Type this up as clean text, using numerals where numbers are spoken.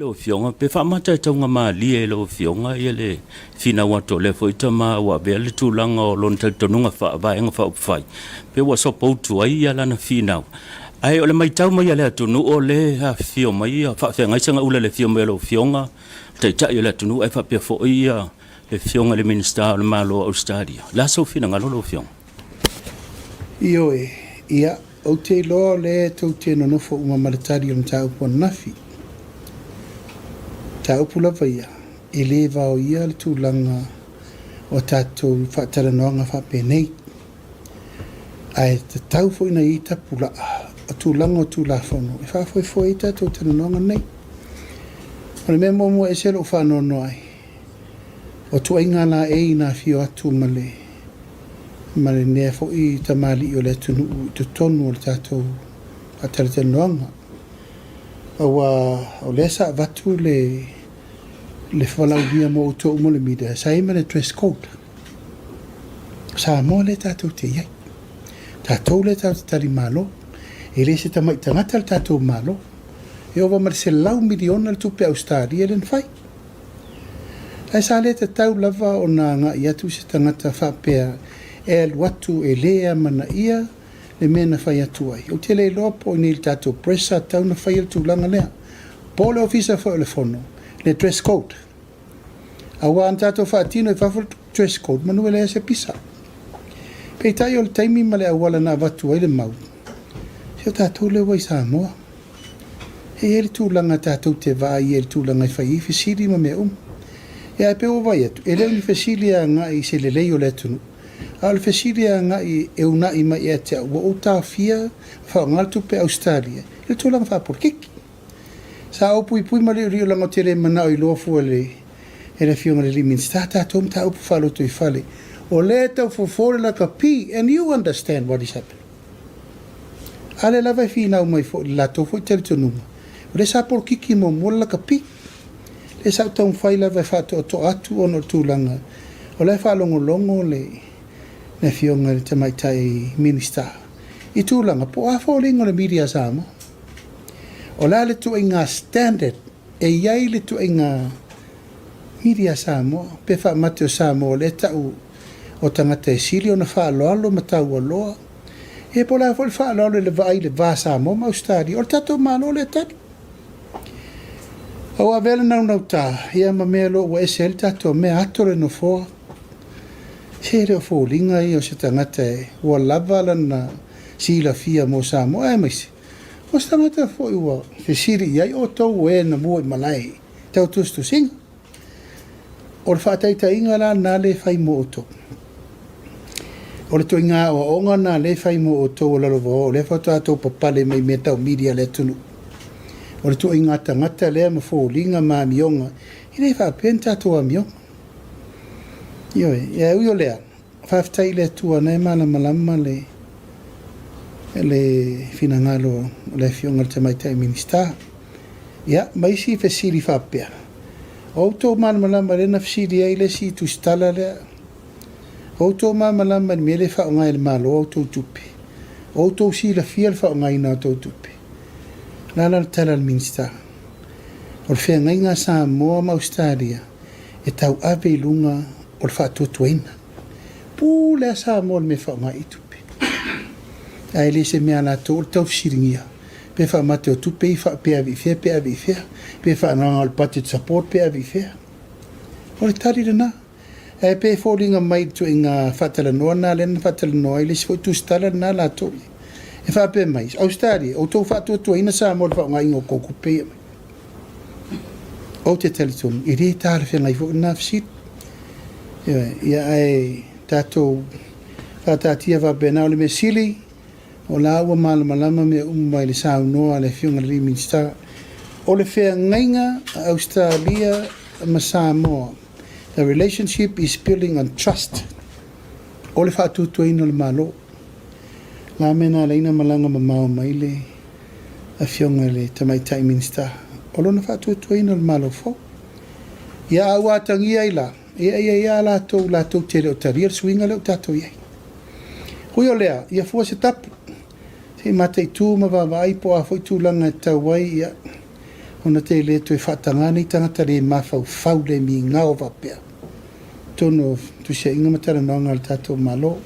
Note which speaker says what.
Speaker 1: Lo fionga pe fa mata tonga ma lie lo fionga ele fina wato le foi tama wa bele tulanga o lon tonga fa va en fa fai pe wa so po tu ai ala na fina ai ole mai tau mai ale tu no ole ha fio mai fa fe ngai sanga ule le fio mai lo fionga te ta ele tu no ai fa pe fo ia le fionga le minister le malo australia la so fina ngalo lo fionga
Speaker 2: io ia o te lo le to te no fo uma malatari on tau po nafi tau pula vaia e le vao ia le tūlanga o tātou whaataranoanga whapenei. Ai te tau fwina i ta pula o tūlanga o tūlafono. E whawhoi i tātou taranoanga nei. O le mea momo e selo whanono ai. O tuainga la e na fio atu male. Male nea fo i ta mali o le tunu i te tonu o le tātou whaataranoanga. O le sa vatu le whalaunia mo to mo le mida sa ima le dress code sa mo le tātou te iai tātou le tātou tali malo e le se tamai tangata le tātou malo e ova mar se lau miliona le tupe Australia len fai ai sa le tau lava o na nga i atu se tangata whapea e aluatu e LEA mana ia le mena fai atu ai o te le lopo ni le tātou presa tau na fai le tūlanga lea po le ofisa fo le fono le dress code. AUA an tātou whaatino e whawhul dress code, manu e lea se pisa. Pei tai o le taimi ma le AUA na watu ai le mau. Se o tātou le wai Samoa. E le tūlanga tātou te vai, e le tūlanga i whai i whisiri ma mea E ai pe o vai atu, e leo ni whisiri a ngā i se le lei o le tunu. A le whisiri a ngā i e una i mai e te AUA o tā fia whao ngaltu pe Australia. Le tūlanga whapurkiki. Sa o pui ma le rio langa tere mana o i lofu e le fionga le limin. Stata tom ta upu whalo tu i whale. O le tau fofore la ka pi, and you understand what is happening. Ale lava i whina umai fo la tofu i tere tonuma. O le sa por kiki mo mo la ka pi. Le sa tau mwhai lava i whato o to atu ono tūlanga. O le whalongo longo le fionga le tamaitai minister. I tūlanga po a fōlingo le media Samoa. O la le tu inga standard e iai le tu inga media Samoa pe wha mateo Samoa le tau o tangata e sili o na wha aloalo matau aloa e po la wha aloalo le vai le va Samoa ma Australia o le tato malo le tani o a vele nau ta ia ma mea lo wa ese le tato mea atore no foa se re o fōlinga i o se tangata e ua lava lana sila fia mo Samoa e maisi o stangata foi ua whisiri iai o tau e na mua i malai tau tustu singa. O le whaataita inga la nā le whai mo o tau. O le toi ngā o onga nā le whai mo o tau o lalowa o le whaatatou papale mai me tau media le tunu. O le toi ngā tangata lea ma fōlinga ma mionga i le whapen tātou a mionga. Ioe, ia ui o lea, whaftai le tua nei malama le finangalo le fionga te mai tai minister ya mai si fesili fapea auto man malama le nafsili ai le si tu stala le auto man malama me le fa ngai malo auto tupi auto si la fiel fa ngai na auto tupi la tala al minister o fe ngai nga Samoa ma Australia e tau ave lunga o fa tu tuina pu le Samoa me fa ngai tupi ai le se mea la tō tau siringia. Pe wha mate o tupe i wha pe avi fea. Pe wha nanga al budget support pe avi fea. O le tari rana. E pe fōringa mai tu i ngā whatala noa nā lena whatala noa i le si fo tu stala nā la tō. E wha pe mai. Australia, o tō whatua tua ina sa mo le wha ngai ngō kōku pe mai. O te talitonu. I re tāra whenga i fo nā fisit. Ia ai tātou whatatia wha benau le me sili. O la ua malama me umai le sao noa le fionga le minister o le whea ngainga Australia ma Samoa. The relationship is building on trust. O le whaatutuaina le malo. La mena leina malanga ma mao mai le a fionga le tamaitai minister. O lona whaatutuaina le malo fo. Ia aua tangia i la. Ia la tau tere o taria swinga le o tato iei. Hui o lea, ia fua se tapu. Se mate tu ma va vai po a foi tu langa tau wai ia ona te le tu whaatanga ni tangata le mawhau le mi ngao wapea. Tono tu se inga matara noanga le tatou malo.